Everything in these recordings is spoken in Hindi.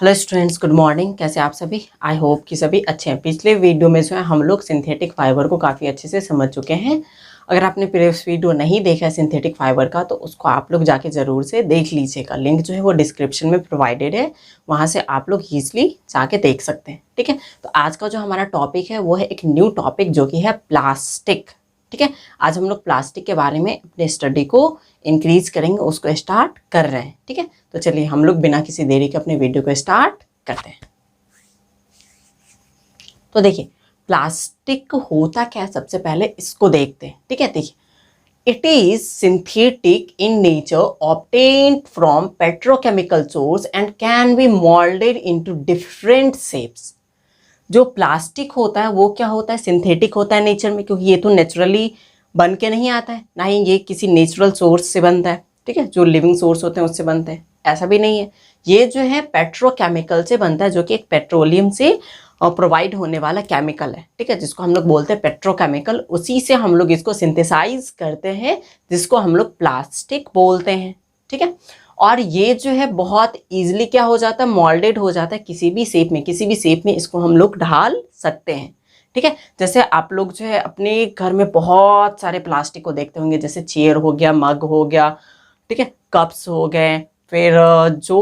Hello students, good morning. कैसे आप सभी? आई होप कि सभी अच्छे हैं। पिछले वीडियो में जो है हम लोग सिंथेटिक फाइबर को काफ़ी अच्छे से समझ चुके हैं। अगर आपने प्रीवियस वीडियो नहीं देखा है सिंथेटिक फाइबर का तो उसको आप लोग जाके ज़रूर से देख लीजिएगा। लिंक जो है वो डिस्क्रिप्शन में प्रोवाइडेड है, वहाँ से आप लोग ईजिली जाके देख सकते हैं। ठीक है, तो आज का जो हमारा टॉपिक है वो है एक न्यू टॉपिक जो कि है प्लास्टिक। ठीक है, आज हम लोग प्लास्टिक के बारे में अपने स्टडी को इंक्रीज करेंगे, उसको स्टार्ट कर रहे हैं। ठीक है, तो चलिए हम लोग बिना किसी देरी के अपने वीडियो को स्टार्ट करते हैं। तो देखिए प्लास्टिक होता क्या है, सबसे पहले इसको देखते हैं। ठीक है, देखिए it is synthetic in nature, obtained from petrochemical source and can be moulded into different shapes. जो प्लास्टिक होता है वो क्या होता है, सिंथेटिक होता है नेचर में, क्योंकि ये तो नेचुरली बन के नहीं आता है, ना ही ये किसी नेचुरल सोर्स से बनता है। ठीक है, जो लिविंग सोर्स होते हैं उससे बनते हैं, ऐसा भी नहीं है। ये जो है पेट्रोकेमिकल से बनता है, जो कि एक पेट्रोलियम से प्रोवाइड होने वाला केमिकल है। ठीक है, जिसको हम लोग बोलते हैं पेट्रोकेमिकल, उसी से हम लोग इसको सिंथेसाइज करते हैं, जिसको हम लोग प्लास्टिक बोलते हैं। ठीक है, और ये जो है बहुत इजीली क्या हो जाता है, मोल्डेड हो जाता है किसी भी शेप में। किसी भी शेप में इसको हम लोग ढाल सकते हैं। ठीक है, जैसे आप लोग जो है अपने घर में बहुत सारे प्लास्टिक को देखते होंगे, जैसे चेयर हो गया, मग हो गया, ठीक है, कप्स हो गए, फिर जो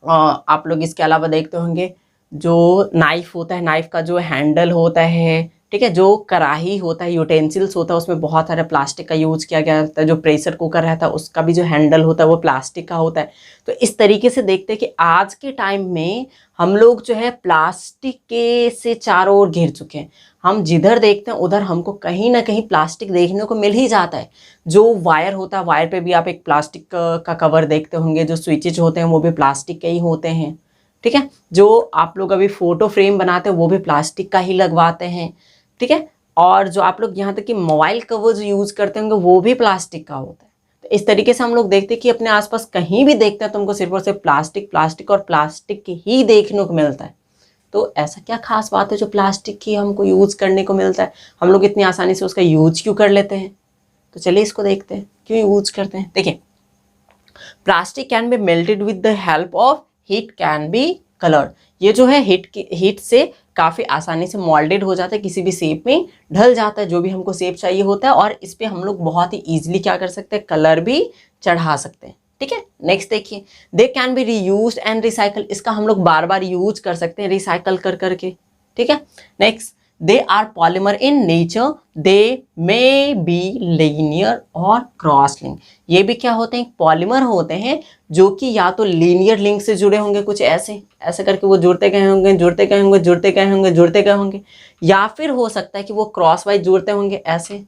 आप लोग इसके अलावा देखते होंगे जो नाइफ होता है, नाइफ का जो हैंडल होता है, ठीक है, जो कढ़ाई होता है, यूटेंसिल्स होता है, उसमें बहुत सारे प्लास्टिक का यूज किया गया होता है। जो प्रेशर कुकर रहता है उसका भी जो हैंडल होता है वो प्लास्टिक का होता है। तो इस तरीके से देखते हैं कि आज के टाइम में हम लोग जो है प्लास्टिक के से चारों ओर घिर चुके हैं। हम जिधर देखते हैं उधर हमको कहीं ना कहीं प्लास्टिक देखने को मिल ही जाता है। जो वायर होता है, वायर पे भी आप एक प्लास्टिक का कवर देखते होंगे। जो स्विचेज होते हैं वो भी प्लास्टिक के ही होते हैं। ठीक है, जो आप लोग अभी फोटो फ्रेम बनाते हैं वो भी प्लास्टिक का ही लगवाते हैं। ठीक है, और जो आप लोग यहाँ तक कि मोबाइल कवर जो यूज करते होंगे वो भी प्लास्टिक का होता है। तो इस तरीके से हम लोग देखते हैं कि अपने आसपास कहीं भी देखते हैं तो हमको सिर्फ और सिर्फ प्लास्टिक प्लास्टिक और प्लास्टिक ही देखने को मिलता है। तो ऐसा क्या खास बात है जो प्लास्टिक की हमको यूज करने को मिलता है, हम लोग इतनी आसानी से उसका यूज क्यों कर लेते हैं? तो चलिए इसको देखते हैं क्यों यूज करते हैं। देखिए plastic can be melted with the help of heat, can be coloured. ये जो है हीट से काफ़ी आसानी से मोल्डेड हो जाता है, किसी भी शेप में ढल जाता है, जो भी हमको शेप चाहिए होता है। और इस पे हम लोग बहुत ही ईजिली क्या कर सकते हैं, कलर भी चढ़ा सकते हैं। ठीक है, नेक्स्ट देखिए they can be reused and recycle. इसका हम लोग बार बार यूज कर सकते हैं रिसाइकल कर करके। ठीक है, next they are polymer in nature, they may be linear और क्रॉस लिंक। ये भी क्या होते हैं, पॉलीमर होते हैं जो कि या तो लीनियर लिंक से जुड़े होंगे, कुछ ऐसे ऐसे करके वो जुड़ते गए होंगे, जुड़ते गए होंगे, जुड़ते गए होंगे, जुड़ते गए होंगे, या फिर हो सकता है कि वो क्रॉस वाइज जुड़ते होंगे ऐसे,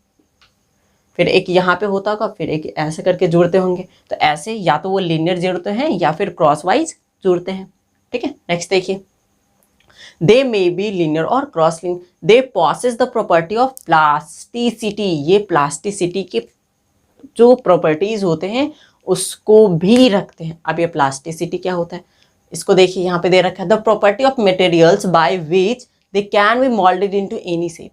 फिर एक यहाँ पे होता होगा, फिर एक ऐसे करके जुड़ते होंगे। तो ऐसे या तो वो लीनियर जुड़ते हैं या फिर क्रॉस वाइज जुड़ते हैं। ठीक है, नेक्स्ट देखिए दे मे बी लीनियर और cross link, they possesses the property of plasticity. ये प्लास्टिसिटी के जो प्रॉपर्टीज होते हैं उसको भी रखते हैं। अब ये प्लास्टिसिटी क्या होता है, इसको देखिए यहाँ पे दे रखा है the property of materials by which they can be moulded into any shape.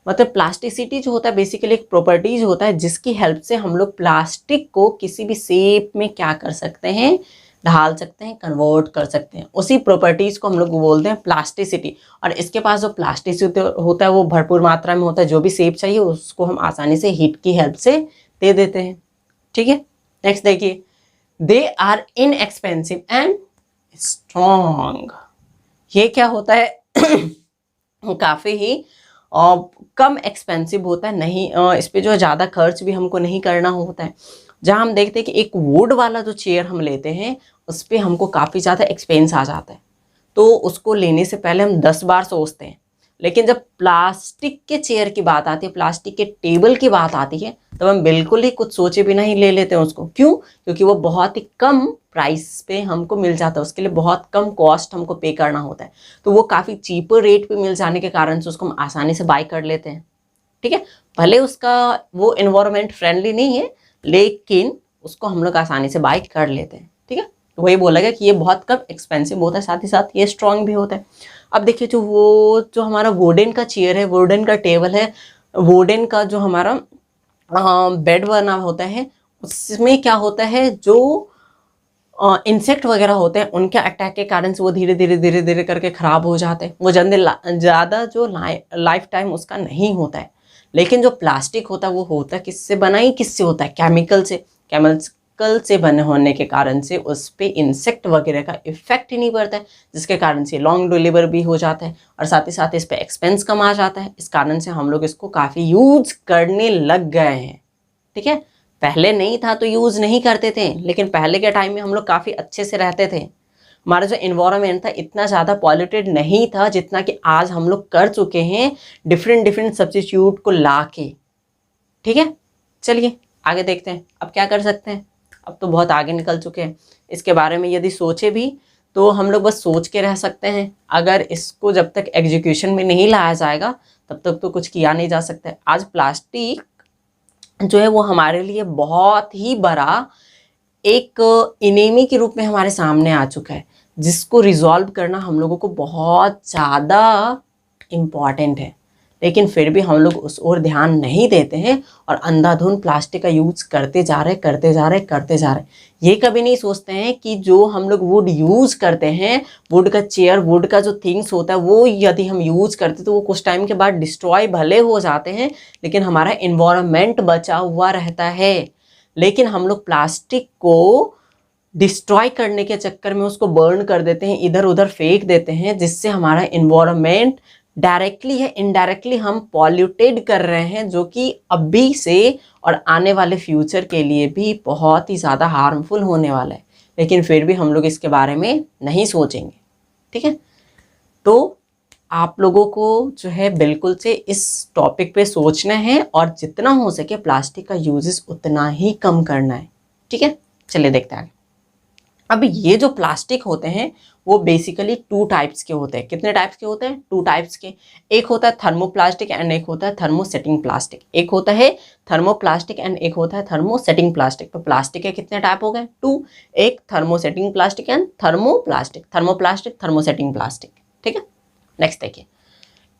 मतलब प्लास्टिसिटी जो होता है बेसिकली एक प्रॉपर्टीज होता है जिसकी हेल्प से हम लोग प्लास्टिक को किसी भी शेप में क्या कर सकते हैं, ढाल सकते हैं, कन्वर्ट कर सकते हैं। उसी प्रॉपर्टीज को हम लोग बोलते हैं प्लास्टिसिटी। और इसके पास जो प्लास्टिसिटी होता है वो भरपूर मात्रा में होता है, जो भी शेप चाहिए उसको हम आसानी से हीट की हेल्प से दे देते हैं। ठीक है, नेक्स्ट देखिए they are inexpensive and strong. ये क्या होता है काफ़ी ही कम एक्सपेंसिव होता है, नहीं इस पे जो ज़्यादा खर्च भी हमको नहीं करना होता है। जहाँ हम देखते हैं कि एक वुड वाला जो चेयर हम लेते हैं उस पर हमको काफ़ी ज़्यादा एक्सपेंस आ जाता है, तो उसको लेने से पहले हम 10 बार सोचते हैं। लेकिन जब प्लास्टिक के चेयर की बात आती है, प्लास्टिक के टेबल की बात आती है, तब हम बिल्कुल ही कुछ सोचे बिना ही ले लेते हैं उसको। क्यों? क्योंकि वो बहुत ही कम प्राइस पे हमको मिल जाता है, उसके लिए बहुत कम कॉस्ट हमको पे करना होता है। तो वो काफ़ी चीपर रेट पे मिल जाने के कारण से उसको हम आसानी से बाय कर लेते हैं। ठीक है, भले उसका वो एनवायरनमेंट फ्रेंडली नहीं है लेकिन उसको हम लोग आसानी से बाय कर लेते हैं। ठीक है, तो वही बोला गया कि ये बहुत कम एक्सपेंसिव होता है, साथ ही साथ ये स्ट्रॉन्ग भी होता है। अब देखिए जो हमारा वुडन का चेयर है, वुडन का टेबल है, वुडन का जो हमारा बेड बना होता है, उसमें क्या होता है, जो इंसेक्ट वगैरह होते हैं, उनके अटैक के कारण से वो धीरे धीरे करके ख़राब हो जाते हैं। वो ज़्यादा जो लाइफ टाइम उसका नहीं होता है। लेकिन जो प्लास्टिक होता है वो होता है किससे बना, ही किससे होता है, केमिकल से। केमिकल से बने होने के कारण से उस पर इंसेक्ट वगैरह का इफेक्ट ही नहीं पड़ता है, जिसके कारण से लॉन्ग डिलीवर भी हो जाता है और साथ ही साथ इस पर एक्सपेंस कम आ जाता है। इस कारण से हम लोग इसको काफ़ी यूज करने लग गए हैं। ठीक है, पहले नहीं था तो यूज़ नहीं करते थे, लेकिन पहले के टाइम में हम लोग काफ़ी अच्छे से रहते थे। हमारा जो इन्वायरमेंट था इतना ज़्यादा पॉल्यूटेड नहीं था जितना कि आज हम लोग कर चुके हैं डिफरेंट सब्स्टिट्यूट को ला के। ठीक है, चलिए आगे देखते हैं अब क्या कर सकते हैं। अब तो बहुत आगे निकल चुके हैं। इसके बारे में यदि सोचे भी तो हम लोग बस सोच के रह सकते हैं। अगर इसको जब तक एग्जीक्यूशन में नहीं लाया जाएगा तब तक तो कुछ किया नहीं जा सकता है। आज प्लास्टिक जो है वो हमारे लिए बहुत ही बड़ा एक इनेमी के रूप में हमारे सामने आ चुका है, जिसको रिजॉल्व करना हम लोगों को बहुत ज़्यादा इम्पॉर्टेंट है। लेकिन फिर भी हम लोग उस ओर ध्यान नहीं देते हैं और अंधाधुंध प्लास्टिक का यूज़ करते जा रहे। ये कभी नहीं सोचते हैं कि जो हम लोग वुड यूज़ करते हैं, वुड का चेयर, वुड का जो थिंग्स होता है, वो यदि हम यूज़ करते तो वो कुछ टाइम के बाद डिस्ट्रॉय भले हो जाते हैं, लेकिन हमारा इन्वायरमेंट बचा हुआ रहता है। लेकिन हम लोग प्लास्टिक को डिस्ट्रॉय करने के चक्कर में उसको बर्न कर देते हैं, इधर उधर फेंक देते हैं, जिससे हमारा इन्वायरमेंट डायरेक्टली है इनडायरेक्टली हम पॉल्यूटेड कर रहे हैं, जो कि अभी से और आने वाले फ्यूचर के लिए भी बहुत ही ज़्यादा हार्मफुल होने वाला है। लेकिन फिर भी हम लोग इसके बारे में नहीं सोचेंगे। ठीक है, तो आप लोगों को जो है बिल्कुल से इस टॉपिक पे सोचना है और जितना हो सके प्लास्टिक का यूजेस उतना ही कम करना है। ठीक है, चलिए देखते हैं आगे। अब ये जो प्लास्टिक होते हैं वो बेसिकली 2 टाइप्स के होते हैं। कितने टाइप्स के होते हैं? 2 टाइप्स के। एक होता है थर्मोप्लास्टिक एंड एक होता है थर्मोसेटिंग प्लास्टिक। एक होता है थर्मोप्लास्टिक एंड एक होता है थर्मोसेटिंग प्लास्टिक। तो प्लास्टिक के कितने टाइप हो गए? 2। एक thermosetting plastic and thermoplastic thermosetting plastic. ठीक है, नेक्स्ट देखिए।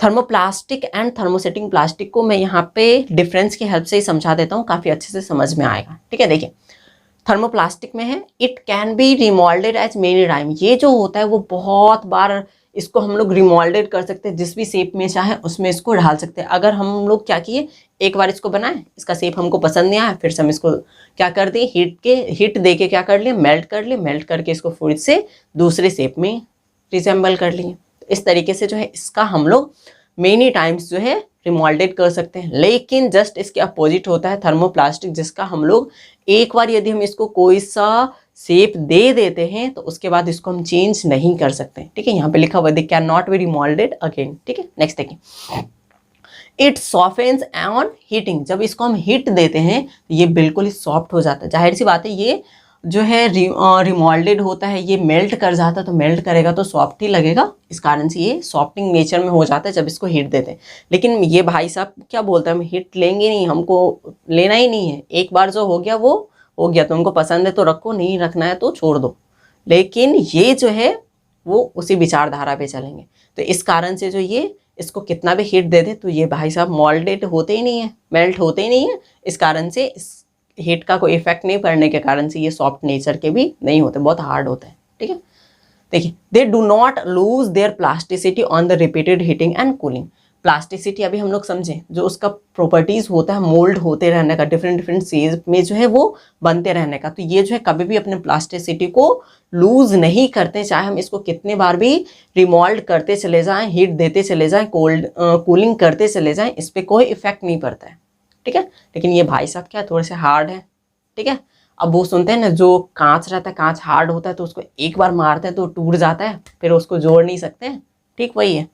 थर्मोप्लास्टिक एंड थर्मोसेटिंग प्लास्टिक को मैं यहाँ पे डिफरेंस की हेल्प से ही समझा देता हूँ, काफ़ी अच्छे से समझ में आएगा। ठीक है, देखिए थर्मोप्लास्टिक में है it can be remoulded as many time. ये जो होता है वो बहुत बार इसको हम लोग रिमोल्डेड कर सकते हैं, जिस भी शेप में चाहे उसमें इसको ढाल सकते हैं। अगर हम लोग क्या किए, एक बार इसको बनाए, इसका शेप हमको पसंद नहीं आया, फिर से हम इसको क्या कर दिए, हीट दे के क्या कर लिए, मेल्ट कर लिए, मेल्ट करके इसको फिर से दूसरे शेप में रिसेंबल कर लिए। इस तरीके से जो है इसका हम लोग मेनी टाइम्स जो है रिमोल्डेड कर सकते हैं। लेकिन जस्ट इसके अपोजिट होता है थर्मोप्लास्टिक, जिसका हम लोग एक बार यदि हम इसको कोई सा शेप दे देते हैं तो उसके बाद इसको हम चेंज नहीं कर सकते। ठीक है, यहाँ पे लिखा हुआ they can not be remoulded again. ठीक है, नेक्स्ट देखिए। It softens on heating. जब इसको हम हीट देते हैं तो ये बिल्कुल ही सॉफ्ट हो जाता है। जाहिर सी बात है, ये जो है रिमोल्डेड होता है, ये मेल्ट कर जाता है, तो मेल्ट करेगा तो सॉफ्ट ही लगेगा। इस कारण से ये सॉफ्टिंग नेचर में हो जाता है जब इसको हीट देते हैं। लेकिन ये भाई साहब क्या बोलते हैं, हम हीट लेंगे नहीं, हमको लेना ही नहीं है। एक बार जो हो गया वो हो गया, तुमको पसंद है तो रखो, नहीं रखना है तो छोड़ दो। लेकिन ये जो है वो उसी विचारधारा पे चलेंगे। तो इस कारण से जो ये इसको कितना भी हीट दे दे तो ये भाई साहब मोल्डेड होते ही नहीं है, मेल्ट होते ही नहीं है। इस कारण से इस हीट का कोई इफेक्ट नहीं पड़ने के कारण से ये सॉफ्ट नेचर के भी नहीं होते, बहुत हार्ड होते हैं। ठीक है, देखिए they do not lose their plasticity on the repeated heating and cooling. Plasticity अभी हम लोग समझें, जो उसका प्रॉपर्टीज़ होता है मोल्ड होते रहने का, डिफरेंट शेप में जो है वो बनते रहने का। तो ये जो है कभी भी अपने प्लास्टिसिटी को लूज नहीं करते, चाहे हम इसको कितने बार भी रिमोल्ड करते चले जाएं, हीट देते चले जाएं, कूलिंग करते चले जाएं, इस पर कोई इफेक्ट नहीं पड़ता है। ठीक है, लेकिन ये भाई साहब क्या थोड़े से हार्ड है। ठीक है, अब वो सुनते हैं ना, जो कांच रहता है, कांच हार्ड होता है तो उसको एक बार मारते हैं तो टूट जाता है, फिर उसको जोड़ नहीं सकते हैं। ठीक वही है,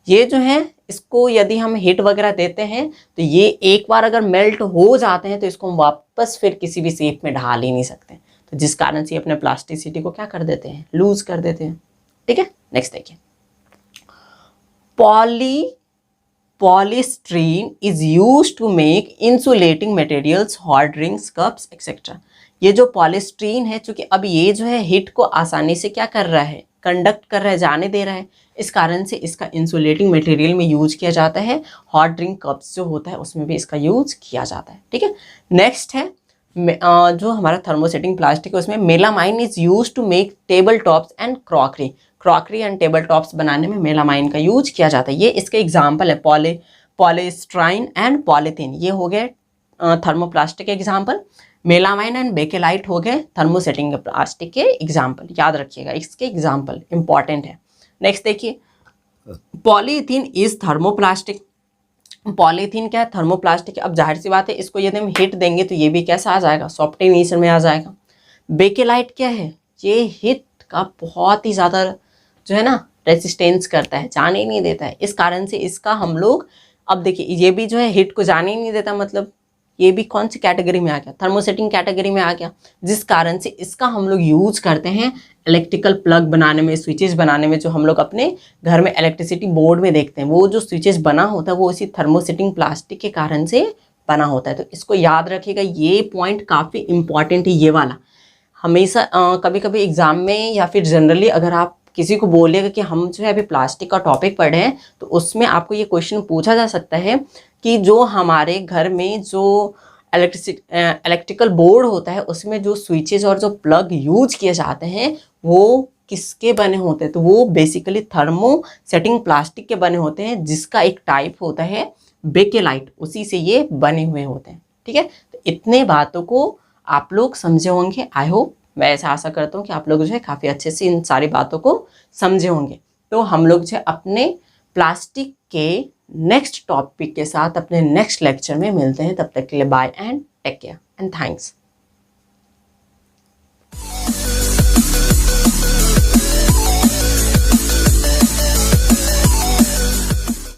ये जो है इसको यदि हम हीट वगैरह देते हैं तो ये एक बार अगर मेल्ट हो जाते हैं तो इसको हम वापस फिर किसी भी शेप में ढाल ही नहीं सकते। तो जिस कारण से अपने प्लास्टिसिटी को क्या कर देते हैं, लूज कर देते हैं। ठीक है, नेक्स्ट देखिए। Polystyrene is used to make insulating materials, hot drinks, cups etcetera. ये जो पॉलीस्टीरीन है, चूंकि अब ये जो है हीट को आसानी से क्या कर रहा है, कंडक्ट कर रहा है, जाने दे रहा है, इस कारण से इसका इंसुलेटिंग मटेरियल में यूज किया जाता है। हॉट ड्रिंक कप्स जो होता है उसमें भी इसका यूज किया जाता है। ठीक है, नेक्स्ट है जो हमारा थर्मोसेटिंग प्लास्टिक है उसमें melamine is use to make table tops and crockery and table tops बनाने में मेलामाइन का यूज किया जाता है। ये इसके एग्जाम्पल है, पॉलीस्टाइन एंड पॉलीथीन, ये हो गए थर्मोप्लास्टिक के एग्जाम्पल। मेलामाइन एंड बेकेलाइट हो गए थर्मोसेटिंग प्लास्टिक के एग्जाम्पल। याद रखिएगा इसके एग्जाम्पल इंपॉर्टेंट है। नेक्स्ट देखिए, पॉलीथीन इज थर्मोप्लास्टिक। पॉलीथीन क्या है? थर्मोप्लास्टिक। अब जाहिर सी बात है इसको यदि हम हीट देंगे तो ये भी कैसा आ जाएगा? सॉफ्ट नेचर में आ जाएगा। बेकेलाइट क्या है? ये हीट का बहुत ही ज़्यादा जो है ना रेजिस्टेंस करता है, जाने ही नहीं देता है। इस कारण से इसका हम लोग, अब देखिए ये भी जो है हीट को जाने ही नहीं देता, मतलब ये भी कौन सी कैटेगरी में आ गया? थर्मोसेटिंग कैटेगरी में आ गया। जिस कारण से इसका हम लोग यूज करते हैं इलेक्ट्रिकल प्लग बनाने में, स्विचेस बनाने में। जो हम लोग अपने घर में इलेक्ट्रिसिटी बोर्ड में देखते हैं, वो जो स्विचेस बना होता है वो इसी थर्मोसेटिंग प्लास्टिक के कारण से बना होता है। तो इसको याद रखिएगा, ये पॉइंट काफ़ी इंपॉर्टेंट है ये वाला। हमेशा कभी कभी एग्जाम में या फिर जनरली अगर आप किसी को बोलिएगा कि हम जो है अभी प्लास्टिक का टॉपिक पढ़े हैं, तो उसमें आपको ये क्वेश्चन पूछा जा सकता है कि जो हमारे घर में जो इलेक्ट्रिकल बोर्ड होता है उसमें जो स्विचेस और जो प्लग यूज किए जाते हैं वो किसके बने होते हैं? तो वो बेसिकली थर्मोसेटिंग प्लास्टिक के बने होते हैं, जिसका एक टाइप होता है बेकेलाइट, उसी से ये बने हुए होते हैं। ठीक है, तो इतने बातों को आप लोग समझे होंगे। आई होप, मैं ऐसा आशा करता हूँ कि आप लोग जो है काफ़ी अच्छे से इन सारी बातों को समझे होंगे। तो हम लोग जो है अपने प्लास्टिक के नेक्स्ट टॉपिक के साथ अपने नेक्स्ट लेक्चर में मिलते हैं। तब तक के लिए bye and take care and thanks.